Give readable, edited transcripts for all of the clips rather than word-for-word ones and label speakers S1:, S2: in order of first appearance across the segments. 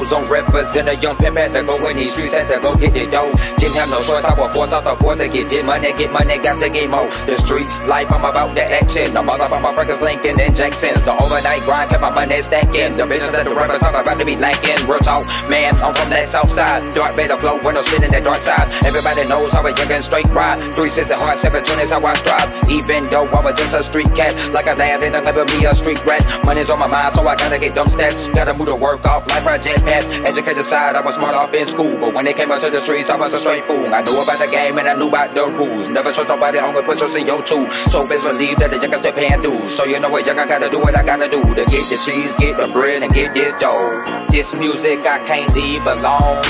S1: ozone represent a young pimp, had to go in these streets, had to go get the dough. Didn't have no choice, I was forced out the port to get money, got the game on. The street life, I'm about the action. I'm all about my Frankers, Lincoln, and Jacksons. The overnight grind kept my money stacking. The business that the rappers talk about to be lacking. Real talk, man, I'm from that south side. Dark better flow when I'm spinning that dark side. Everybody knows how a young and straight ride. 360 hard, 720 is how I strive. Even though I was just a street cat, like a lad, and I never be a street rat. Money's on my mind, so I gotta get them stats. Gotta move the work off, life right jet path. Educated side, I was smart off in school, but when they came out to the streets, I was a straight fool. I knew about the game and I knew about the rules. Never trust nobody, only put trust in your tool. So best believe that the young still paying dues. So you know what, young, I gotta do what I gotta do to get the cheese, get the bread, and get this dough. This music I can't leave alone.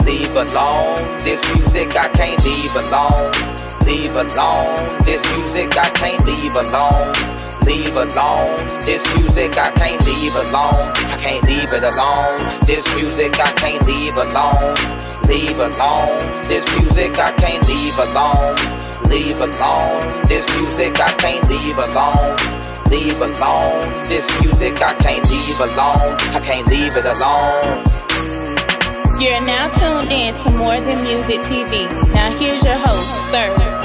S1: Leave alone. This music I can't leave alone. Leave alone. This music I can't leave alone. Leave alone. This music I can't leave alone. I can't leave it alone. This music I can't leave alone. Leave alone. This music I can't leave alone. Leave alone. This music I can't leave alone. Leave alone. This music I can't leave alone. I can't leave it alone.
S2: You're now tuned in to More Than Music TV. Now here's your host, Sir.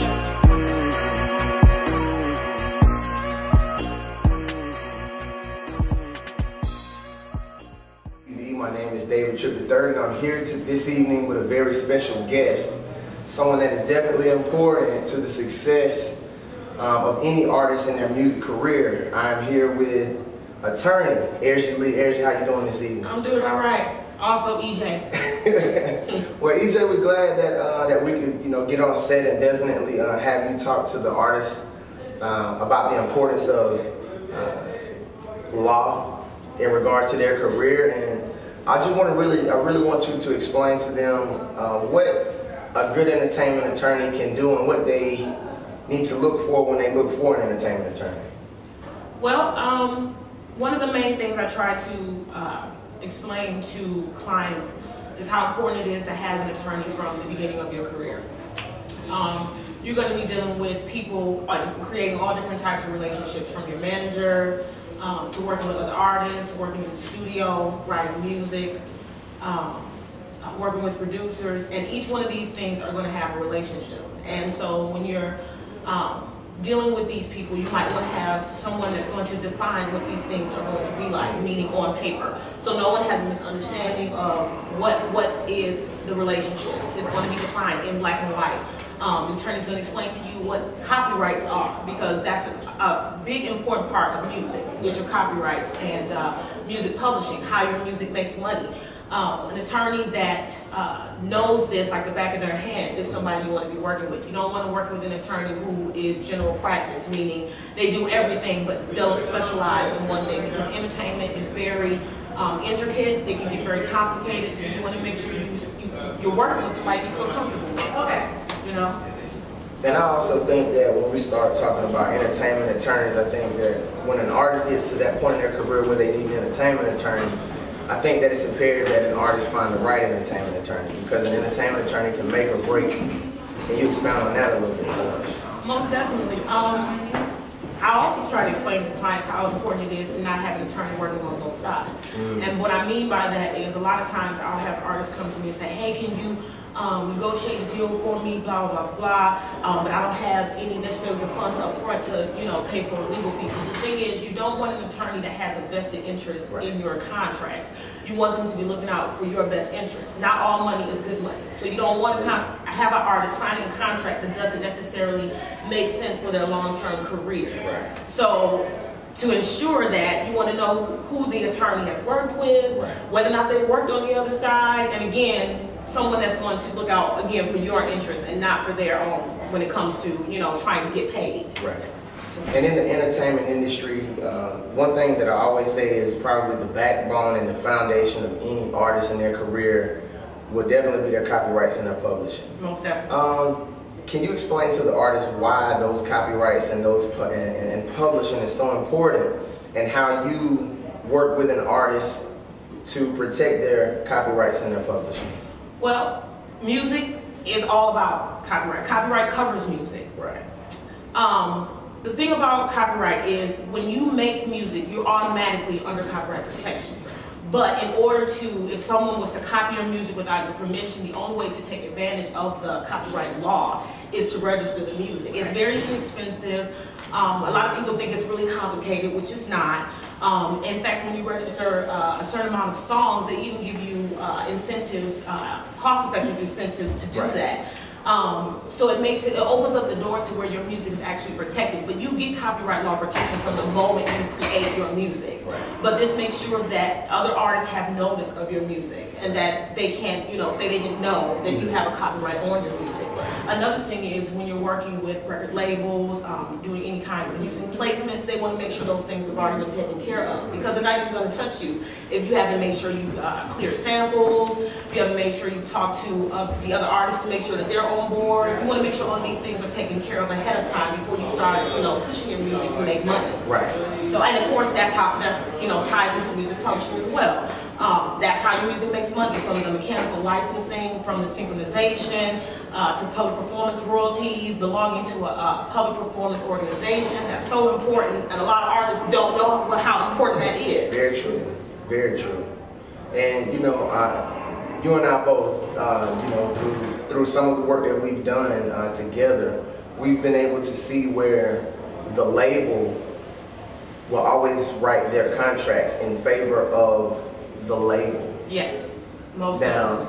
S3: My name is David Tripp III, and I'm here this evening with a very special guest, someone that is definitely important to the success of any artist in their music career. I'm here with attorney Eriza. Eriza, how you doing this evening?
S4: I'm doing all right. Also, EJ.
S3: Well, EJ, we're glad that we could get on set and definitely have you talk to the artists about the importance of law in regard to their career. And I really want you to explain to them what a good entertainment attorney can do and what they need to look for when they look for an entertainment attorney.
S4: Well, one of the main things I try to explain to clients is how important it is to have an attorney from the beginning of your career. You're going to be dealing with people, creating all different types of relationships, from your manager, to working with other artists, working in the studio, writing music, working with producers, and each one of these things are going to have a relationship. And so when you're dealing with these people, you might want to have someone that's going to define what these things are going to be like, meaning on paper. So no one has a misunderstanding of what is the relationship. It's going to be defined in black and white. The attorney's going to explain to you what copyrights are, because that's a big important part of music, is your copyrights, and music publishing, how your music makes money. An attorney that knows this like the back of their hand is somebody you want to be working with. You don't want to work with an attorney who is general practice, meaning they do everything but don't specialize in one thing, because entertainment is very intricate. It can get very complicated, so you want to make sure you're working with somebody you feel comfortable with. Okay. You know?
S3: And I also think that when we start talking about entertainment attorneys, I think that when an artist gets to that point in their career where they need an entertainment attorney, I think that it's imperative that an artist find the right entertainment attorney, because an entertainment attorney can make or break. Can you expound on that a little bit for us?
S4: Most definitely. I also try to explain to clients how important it is to not have an attorney working on both sides. And what I mean by that is, a lot of times I'll have artists come to me and say, hey, can you negotiate a deal for me, blah, blah, blah, but I don't have any necessarily the funds up front to, pay for a legal fee. Because the thing is, you don't want an attorney that has a vested interest in your contracts. You want them to be looking out for your best interest. Not all money is good money. So you don't want to have an artist signing a contract that doesn't necessarily make sense for their long-term career. So to ensure that, you want to know who the attorney has worked with, whether or not they've worked on the other side, and again, someone that's going to look out, again, for your interests and not for their own when it comes to, trying to get paid.
S3: Right. And in the entertainment industry, one thing that I always say is probably the backbone and the foundation of any artist in their career would definitely be their copyrights and their publishing.
S4: Most definitely.
S3: Can you explain to the artist why those copyrights and and publishing is so important, and how you work with an artist to protect their copyrights and their publishing?
S4: Well, music is all about copyright. Copyright covers music.
S3: Right.
S4: The thing about copyright is, when you make music, you're automatically under copyright protection. But in order to, if someone was to copy your music without your permission, the only way to take advantage of the copyright law is to register the music. It's very inexpensive. A lot of people think it's really complicated, which is not. In fact, when you register a certain amount of songs, they even give you incentives, cost-effective incentives to do that. So it opens up the doors to where your music is actually protected. But you get copyright law protection from the moment you create your music. Right. But this makes sure that other artists have notice of your music and that they can't, say they didn't know that you have a copyright on your music. Right. Another thing is when you're working with record labels, doing any kind of using placements, they want to make sure those things have already been taken care of because they're not even going to touch you if you haven't made sure you clear samples, you haven't made sure you talk to the other artists to make sure that they're on board. You want to make sure all these things are taken care of ahead of time before you start, pushing your music to make money. Right. So, and of course, that's ties into music publishing as well. That's how your music makes money, from the mechanical licensing, from the synchronization, to public performance royalties, belonging to a public performance organization. That's so important, and a lot of artists don't know how important that is. Very true, very true. And you and I both, through some of the work that we've done together, we've been able to see where the label will always write their contracts in favor of the label. Yes, most now,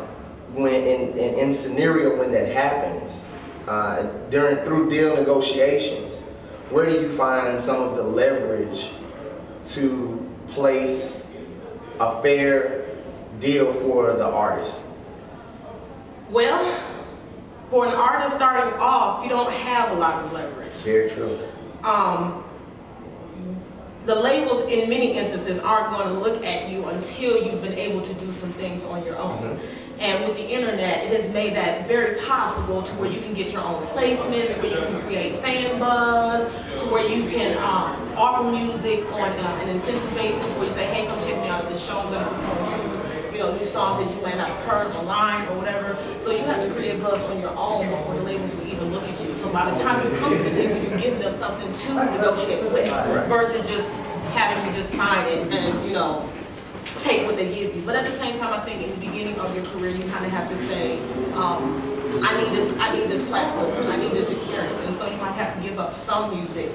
S4: when in scenario when that happens, through deal negotiations, where do you find some of the leverage to place a fair deal for the artist? Well, for an artist starting off, you don't have a lot of leverage. Very true. The labels in many instances aren't going to look at you until you've been able to do some things on your own. Mm-hmm. And with the internet, it has made that very possible to where you can get your own placements, where you can create fan buzz, to where you can offer music on an incentive basis, where you say, hey, come check me out at this show, I'm going to perform new songs that you may not have heard online or whatever. So you have to create buzz on your own before the labels will even look at you. So by the time you come to the table, you're giving them something to negotiate with, versus just having to just sign it and take what they give you. But at the same time, I think in the beginning of your career, you kind of have to say, I need this platform, I need this experience, and so you might have to give up some music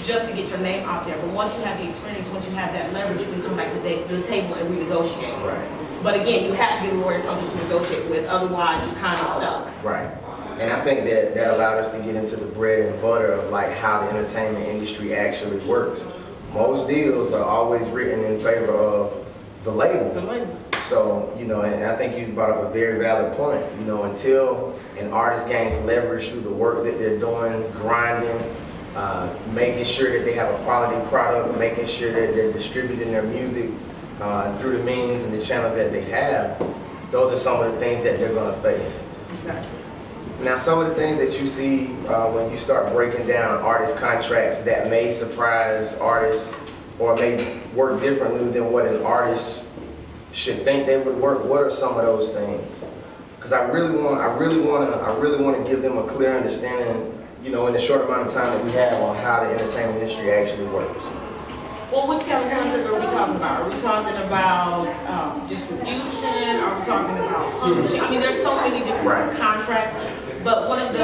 S4: just to get your name out there. But once you have the experience, once you have that leverage, you can come back to the table and renegotiate. Right. But again, you have to give a lawyer something to negotiate with, otherwise you're kind of stuck. Right. And I think that allowed us to get into the bread and butter of like how the entertainment industry actually works. Most deals are always written in favor of the label. The label. So, and I think you brought up a very valid point. Until an artist gains leverage through the work that they're doing, grinding, making sure that they have a quality product, making sure that they're distributing their music through the means and the channels that they have, those are some of the things that they're going to face. Exactly. Now, some of the things that you see when you start breaking down artist contracts that may surprise artists or may work differently than what an artist should think they would work, what are some of those things? Because I really want to give them a clear understanding, in the short amount of time that we have on how the entertainment industry actually works. Well, which kind of contracts are we talking about? Are we talking about distribution? Are we talking about publishing? I mean, there's so many different contracts, but one of the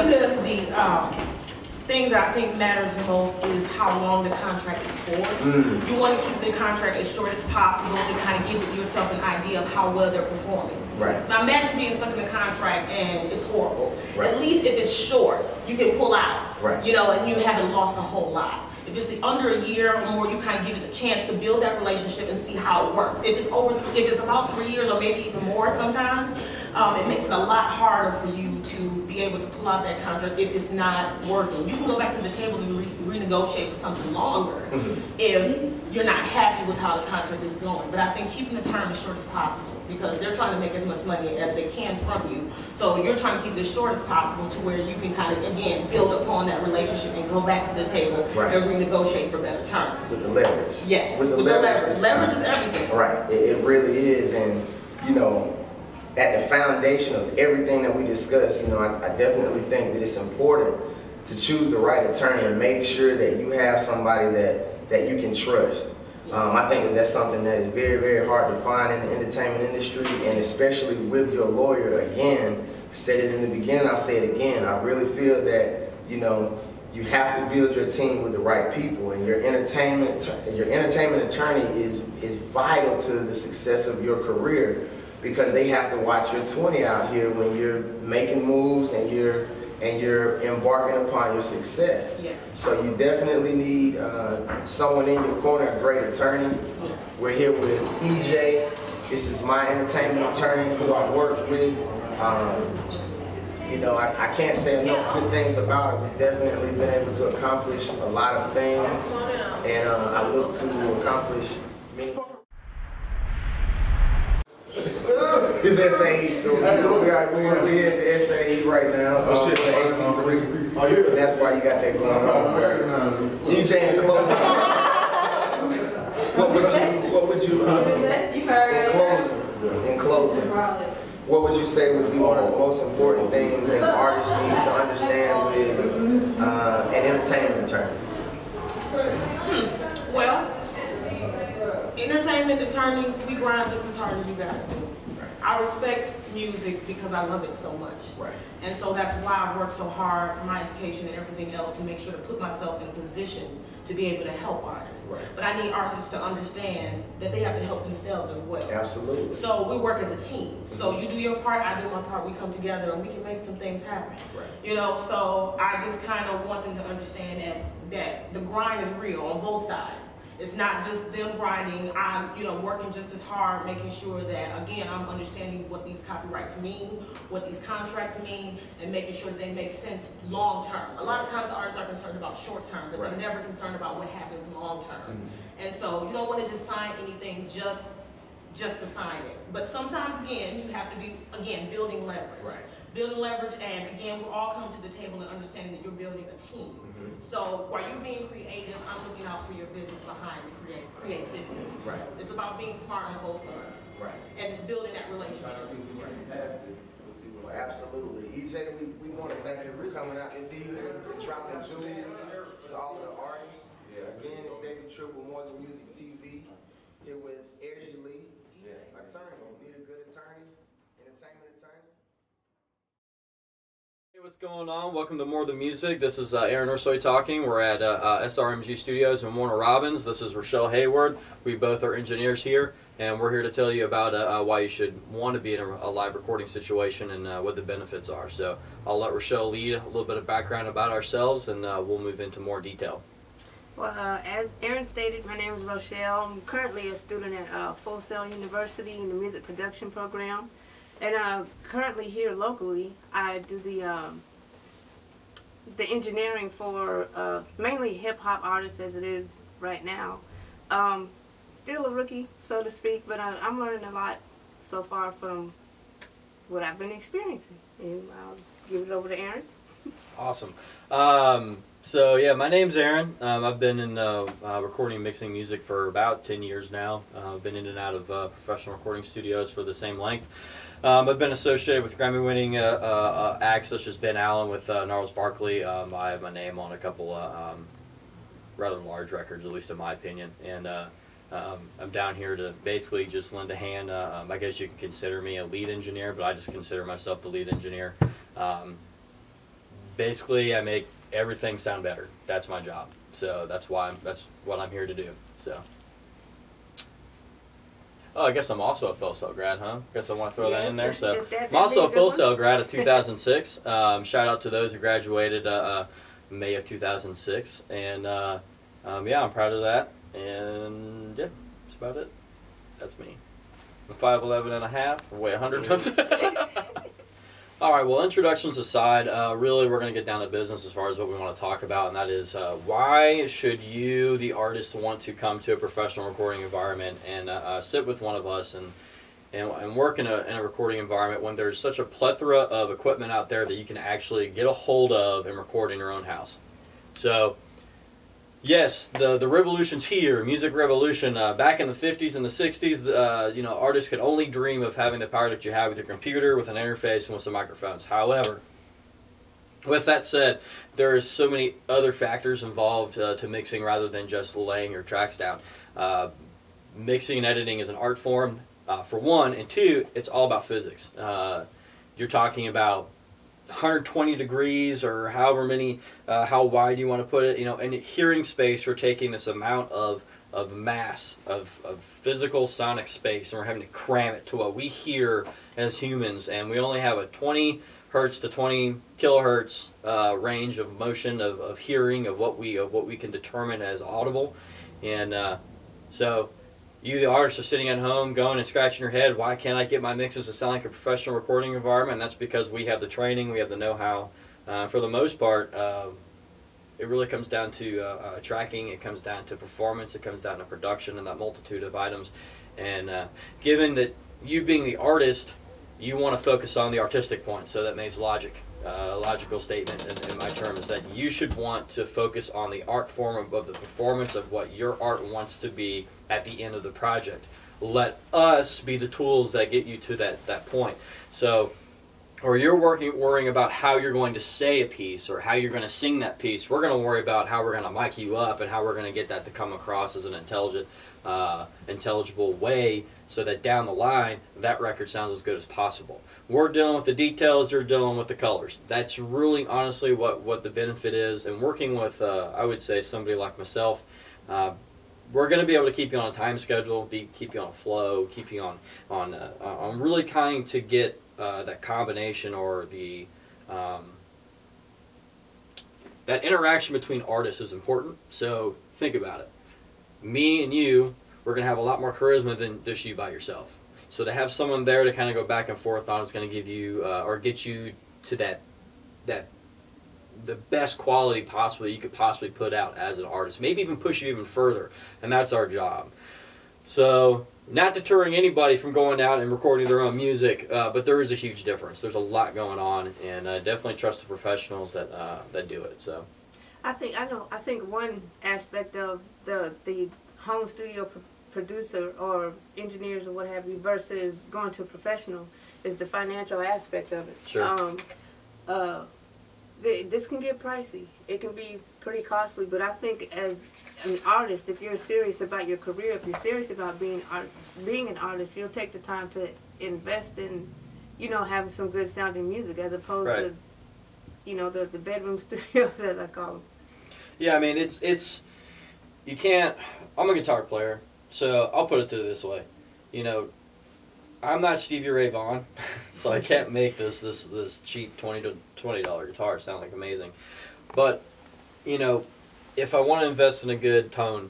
S4: things I think matters most is how long the contract is for. Mm. You want to keep the contract as short as possible to kind of give yourself an idea of how well they're performing. Right. Now imagine being stuck in a contract and it's horrible. Right. At least if it's short, you can pull out, right. And you haven't lost a whole lot. If it's under a year or more, you kind of give it a chance to build that relationship and see how it works. If it's about 3 years or maybe even more sometimes, it makes it a lot harder for you to be able to pull out that contract if it's not working. You can go back to the table and renegotiate for something longer if you're not happy with how the contract is going. But I think keeping the term as short as possible, because they're trying to make as much money as they can from you. So you're trying to keep it as short as possible to where you can kind of, again, build upon that relationship and go back to the table and renegotiate for better terms. With the leverage. Yes, with the leverage. Leverage is everything. Right, it really is. And, at the foundation of everything that we discussed, I definitely think that it's important to choose the right attorney and make sure that you have somebody that you can trust.
S3: I think that that's something that is very, very hard to find in the entertainment industry, and especially with your lawyer. Again, I said it in the beginning, I'll say it again. I really feel that, you know, you have to build your team with the right people, and your entertainment attorney is vital to the success of your career, because they have to watch your 20 out here when you're making moves and you're embarking upon your success.
S4: Yes.
S3: So you definitely need someone in your corner, a great attorney.
S4: Yes.
S3: We're here with EJ. This is my entertainment attorney who I worked with. You know, I can't say enough good things about it. We've definitely been able to accomplish a lot of things, and I look to accomplish many. It's SAE, so we're at the SAE right now. And that's why you got that going on. EJ in closing. In closing, what would you say would be one of the most important things an artist needs to understand with an entertainment attorney?
S4: Well, entertainment attorneys, we grind just as hard as you guys do. I respect music because I love it so much.
S3: Right.
S4: And so that's why I work so hard for my education and everything else, to make sure to put myself in a position to be able to help artists.
S3: Right.
S4: But I need artists to understand that they have to help themselves as well.
S3: Absolutely.
S4: So we work as a team. So you do your part, I do my part, we come together and we can make some things happen.
S3: Right.
S4: You know, so I just kind of want them to understand that the grind is real on both sides. It's not just them grinding. I'm, you know, working just as hard, making sure that, again, I'm understanding what these copyrights mean, what these contracts mean, and making sure that they make sense long term. A lot of times artists are concerned about short term, but they're never concerned about what happens long term. And so you don't want to just sign anything just to sign it. But sometimes, again, you have to be, again, building leverage. Right. Building leverage, and again, we're all coming to the table and understanding that you're building a team. So while you're being creative, I'm looking out for your business behind the creativity. Right. It's about being smart on both ends. Right. And building that relationship.
S3: Well, absolutely. EJ, we want to thank you for coming out this evening, dropping jewels to all of the artists. Again, it's David Tripp with More Than Music TV, here with Eriza attorney. Need a good attorney, entertainment attorney.
S5: Hey, what's going on? Welcome to More Than Music. This is Aaron Ursoy talking. We're at S.R.M.G Studios in Warner Robins. This is Rochelle Hayward. We both are engineers here, and we're here to tell you about why you should want to be in a live recording situation and what the benefits are. So I'll let Rochelle lead a little bit of background about ourselves, and we'll move into more detail.
S6: Well, as Aaron stated, my name is Rochelle. I'm currently a student at Full Sail University in the music production program. And currently here locally, I do the engineering for mainly hip-hop artists as it is right now. Still a rookie, so to speak, but I'm learning a lot so far from what I've been experiencing. And I'll give it over to Aaron.
S5: Awesome. So yeah, my name's Aaron. I've been in recording and mixing music for about 10 years now. I've been in and out of professional recording studios for the same length. I've been associated with Grammy-winning acts such as Ben Allen with Gnarls Barkley. I have my name on a couple rather large records, at least in my opinion. And I'm down here to basically just lend a hand. I guess you can consider me a lead engineer, but I just consider myself the lead engineer. Basically, I make everything sound better. That's my job. So that's what I'm here to do. So. Oh, I guess I'm also a Full Sail grad, huh? Guess I want to throw that in there. So I'm also a Full Sail grad of 2006. Shout out to those who graduated May of 2006, and yeah, I'm proud of that. And yeah, that's about it. That's me. I'm 5'11" and a half. I weigh 100 pounds. All right, well, introductions aside, really we're going to get down to business as far as what we want to talk about, and that is why should you, the artist, want to come to a professional recording environment and sit with one of us and work in a recording environment when there's such a plethora of equipment out there that you can actually get a hold of and record in your own house. So, yes, the revolution's here, music revolution. Back in the 50s and the 60s, you know, artists could only dream of having the power that you have with your computer, with an interface, and with some microphones. However, With that said, there are so many other factors involved to mixing rather than just laying your tracks down. Mixing and editing is an art form, for one, and two, it's all about physics. You're talking about 120 degrees or however many, how wide you want to put it, you know, and hearing space, we're taking this amount of mass, of physical sonic space, and we're having to cram it to what we hear as humans, and we only have a 20 hertz to 20 kilohertz range of motion of hearing, of what we can determine as audible. And so you, the artist, are sitting at home going and scratching your head, why can't I get my mixes to sound like a professional recording environment? And that's because we have the training, we have the know-how. For the most part, it really comes down to tracking, it comes down to performance, it comes down to production and that multitude of items. And given that you being the artist, you want to focus on the artistic point, so that makes logic. Logical statement in my term is that you should want to focus on the art form of the performance of what your art wants to be at the end of the project. Let us be the tools that get you to that point. So, or you're worrying about how you're going to say a piece or how you're going to sing that piece. We're going to worry about how we're going to mic you up and how we're going to get that to come across as an intelligible way, so that down the line that record sounds as good as possible. We're dealing with the details, you're dealing with the colors. That's really honestly what the benefit is. And working with, I would say, somebody like myself, we're going to be able to keep you on a time schedule, keep you on a flow, keep you on really trying to get that combination, or the that interaction between artists is important. So think about it. Me and you, we're going to have a lot more charisma than just you by yourself. So to have someone there to kind of go back and forth on is going to give you or get you to the best quality possible you could possibly put out as an artist. Maybe even push you even further, and that's our job. So, not deterring anybody from going out and recording their own music, but there is a huge difference. There's a lot going on, and definitely trust the professionals that do it. So,
S6: I think one aspect of the home studio producer or engineers or what have you versus going to a professional is the financial aspect of it.
S5: Sure.
S6: This can get pricey. It can be pretty costly, but I think as an artist, if you're serious about your career, if you're serious about being an artist, you'll take the time to invest in, you know, having some good sounding music as opposed to, you know, the bedroom studios, as I call them.
S5: Yeah, I mean, it's you can't. I'm a guitar player, so I'll put it to this way. You know, I'm not Stevie Ray Vaughan, so I can't make this cheap $20 guitar sound like amazing. But, you know, if I want to invest in a good tone,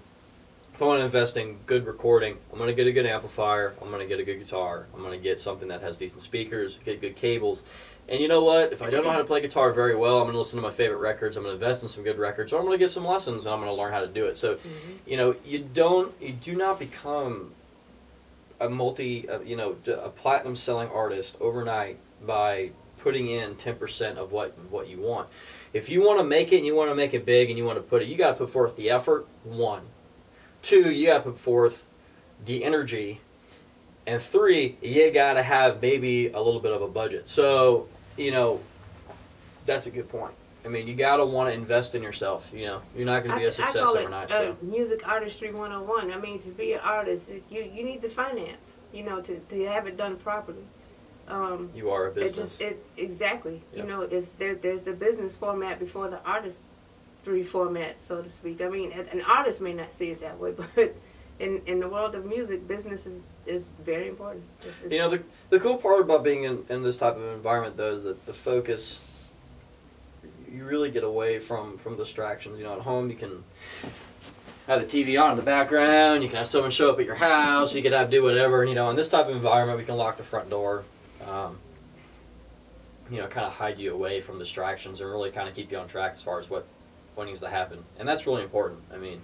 S5: if I want to invest in good recording, I'm going to get a good amplifier, I'm going to get a good guitar, I'm going to get something that has decent speakers, get good cables. And you know what? If I don't know how to play guitar very well, I'm going to listen to my favorite records, I'm going to invest in some good records, or I'm going to get some lessons and I'm going to learn how to do it. So, you know, you do not become a a platinum selling artist overnight by putting in 10% of what you want. If you want to make it and you want to make it big and you want to put it, you got to put forth the effort, 1. 2, you got to put forth the energy, and 3, you got to have maybe a little bit of a budget. So, you know, that's a good point. I mean, you got to want to invest in yourself. You know, you're not going to be a success overnight. So.
S6: Music artistry 101. I mean, to be an artist, you need the finance, you know, to have it done properly.
S5: You are a business.
S6: It's exactly.
S5: Yep.
S6: You know, there's the business format before the artistry format, so to speak. I mean, an artist may not see it that way, but in the world of music, business is very important. It's,
S5: you know, the cool part about being in this type of environment, though, is that the focus, you really get away from distractions. You know, at home you can have the TV on in the background, you can have someone show up at your house, you can do whatever. And, you know, in this type of environment, we can lock the front door, you know, kind of hide you away from distractions and really kind of keep you on track as far as what needs to happen. And that's really important. I mean,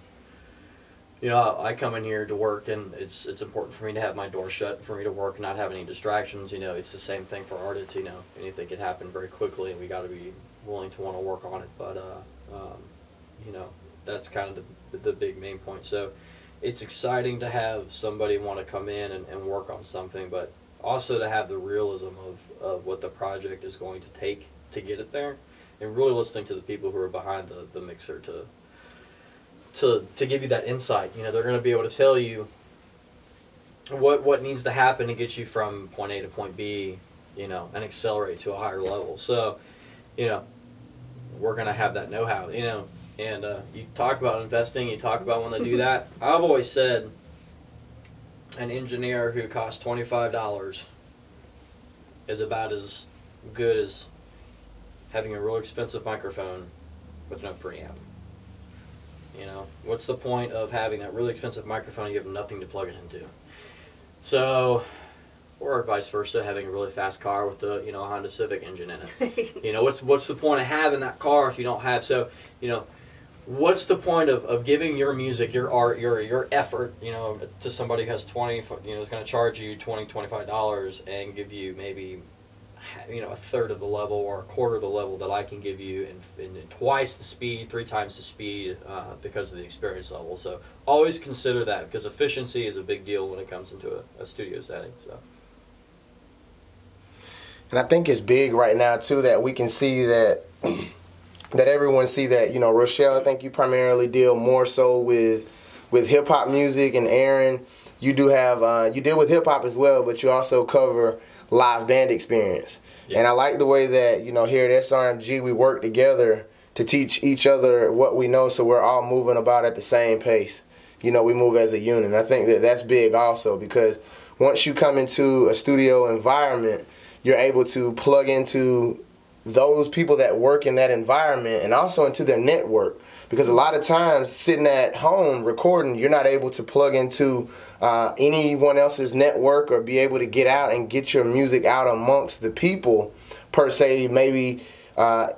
S5: you know, I come in here to work, and it's important for me to have my door shut, for me to work and not have any distractions. You know, it's the same thing for artists. You know, anything can happen very quickly, and we got to be willing to want to work on it. But you know, that's kind of the big main point. So it's exciting to have somebody want to come in and work on something, but also to have the realism of what the project is going to take to get it there. and really listening to the people who are behind the mixer to give you that insight. You know, they're going to be able to tell you what needs to happen to get you from point A to point B, you know, and accelerate to a higher level. So, you know, we're going to have that know-how, you know, and you talk about investing, you talk about when to do that. I've always said an engineer who costs $25 is about as good as having a real expensive microphone with no preamp. You know, what's the point of having that really expensive microphone and you have nothing to plug it into? So, or vice versa, having a really fast car with a, you know, a Honda Civic engine in it. You know, what's the point of having that car if you don't have, so, you know, what's the point of giving your music, your art, your effort, you know, to somebody who has 20, you know, is going to charge you $20, $25 and give you maybe, you know, a third of the level or a quarter of the level that I can give you in twice the speed, 3 times the speed because of the experience level. So always consider that, because efficiency is a big deal when it comes into a studio setting. So.
S3: And I think it's big right now too that we can see that that everyone see that, you know, Rochelle, I think you primarily deal more so with hip hop music, and Aaron, you do have you deal with hip hop as well, but you also cover live band experience. Yeah. And I like the way that, you know, here at S.R.M.G we work together to teach each other what we know, so we're all moving about at the same pace. You know, we move as a unit. And I think that that's big also, because once you come into a studio environment, you're able to plug into those people that work in that environment and also into their network. Because a lot of times sitting at home recording, you're not able to plug into anyone else's network or be able to get out and get your music out amongst the people per se, maybe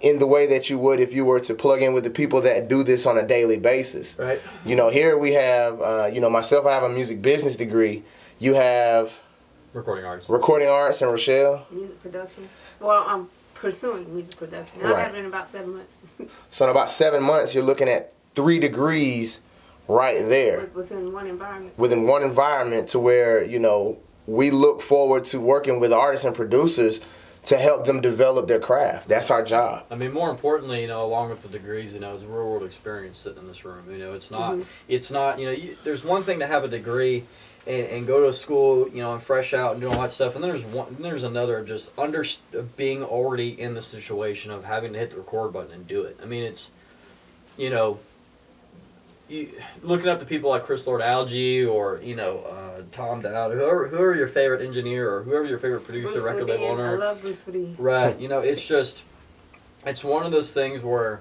S3: in the way that you would if you were to plug in with the people that do this on a daily basis. Right. You know, here we have, you know, myself, I have a music business degree. You have
S5: recording arts.
S3: Recording arts, and Rochelle?
S6: Music production. Well, I'm pursuing music production. I have it in about 7 months.
S3: So in about 7 months, you're looking at 3 degrees right there.
S6: Within one environment.
S3: Within one environment, to where, you know, we look forward to working with artists and producers to help them develop their craft. That's our job.
S5: I mean, more importantly, you know, along with the degrees, you know, it's real world experience sitting in this room. You know, it's not, it's not, you know, there's one thing to have a degree and go to school, you know, and fresh out and do all that stuff. And there's another just being already in the situation of having to hit the record button and do it. I mean, it's, you know, looking up to people like Chris Lord-Alge or, you know, Tom Dowd, whoever your favorite engineer or whoever your favorite producer, record label owner.
S6: I love Bruce Woody.
S5: Right. You know, it's just, it's one of those things where,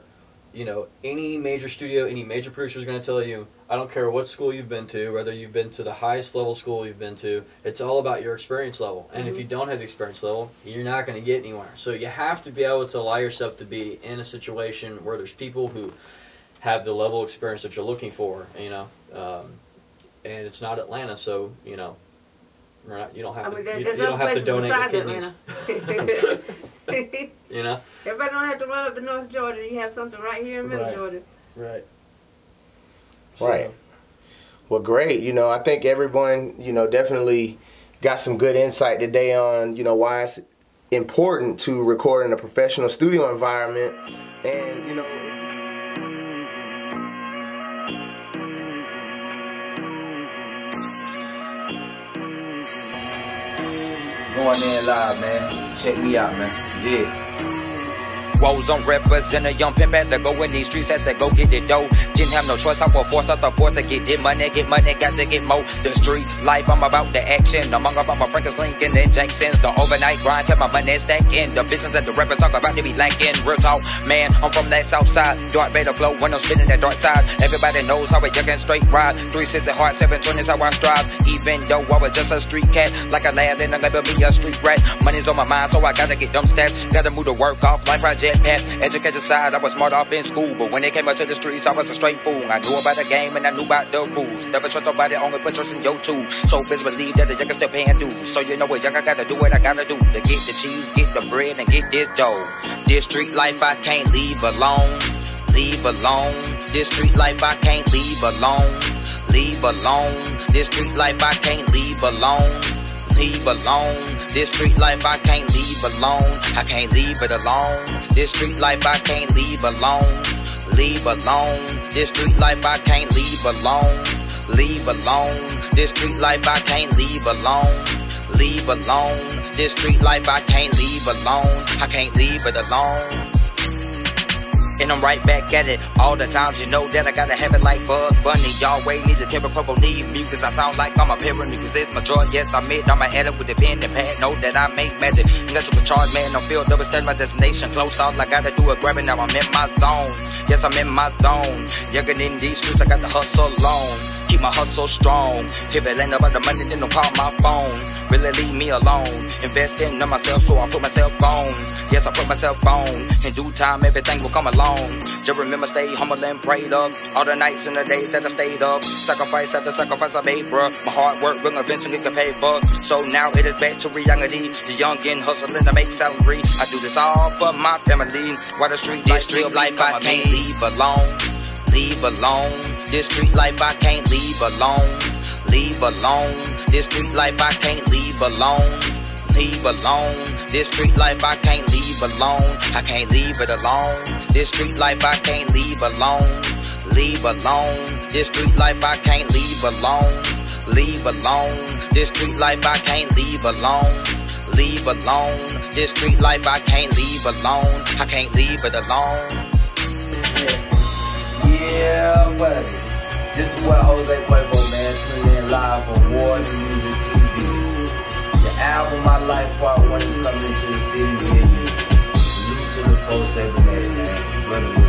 S5: you know, any major studio, any major producer is going to tell you, I don't care what school you've been to, whether you've been to the highest level school you've been to, it's all about your experience level. And if you don't have the experience level, you're not going to get anywhere. So you have to be able to allow yourself to be in a situation where there's people who have the level of experience that you're looking for, you know. And it's not Atlanta, so, you know, you don't have to, you don't have to donate your kidneys. You know?
S6: Everybody don't have to run up to North Georgia. You have something right here in Middle Georgia.
S5: Right.
S3: Right. Well, great. You know, I think everyone, you know, definitely got some good insight today on, you know, why it's important to record in a professional studio environment. And, you know,
S1: going in live, man. Check me out, man. Yeah. Woes on represent a young pimp had to go in these streets, had to go get the dough. Didn't have no choice, I was forced out the force to get money, got to get more. The street life, I'm about the action. Among about my Frankers, Lincoln, and Jacksons. The overnight grind, kept my money stacking. The business that the rappers talk about, they be lacking. Real talk, man, I'm from that south side. Dark Vader flow when I'm spinning that dark side. Everybody knows how a young and straight ride. 360 hard, 720 is how I strive. Even though I was just a street cat, like a lad, then I never be a street rat. Money's on my mind, so I gotta get them stats. Gotta move to work off, life project. Education side, I was smart off in school, but when it came out to the streets, I was a straight fool. I knew about the game and I knew about the rules. Never trust nobody, only put trust in your tools. So best believe that the young still paying dues. So you know what, young, I gotta do what I gotta do to get the cheese, get the bread, and get this dough. This street life I can't leave alone. Leave alone. This street life I can't leave alone. Leave alone. This street life I can't leave alone. leave alone. This street life I can't leave alone. I can't leave it alone. This street life I can't leave alone. Leave alone. This street life I can't leave alone. Leave alone. This street life I can't leave alone. Leave alone. This street life I can't leave alone. I can't leave it alone. And I'm right back at it all the times, you know that I gotta have it like Bug Bunny. Y'all way need to carry purple, need me, cause I sound like I'm a parent, cause it's my joy, yes I admit I'm an addict with the pen and pad, know that I make magic. Electrical charge, man, I'm filled up, study my destination, close, all I gotta do is grab it, now I'm in my zone. Yes, I'm in my zone, younger in these streets, I got the hustle on. Keep my hustle strong. If it ain't about the money, then don't call my phone. Really leave me alone. Invest in myself, so I put myself on. Yes, I put myself on. In due time, everything will come along. Just remember, stay humble and prayed up. All the nights and the days that I stayed up. Sacrifice after sacrifice I made, bruh. My hard work will eventually get paid for. So now it is back to reality. The youngin' hustling to make salary. I do this all for my family. Why the street life I can't leave alone. Leave alone. This street life I can't leave alone. Leave alone. This street life I can't leave alone. Leave alone. This street life I can't leave alone. I can't leave it alone. This street life I can't leave alone. Leave alone. This street life I can't leave alone. Leave alone. This street life I can't leave alone. Leave alone. This street life I can't leave alone. I can't leave it alone.
S7: Yeah, buddy. This is what Jose Pueblo, man, tuning in live on More Than Music TV. The album My Life Part 1 is coming into the city near you. Salute to the folks every day, man. Brother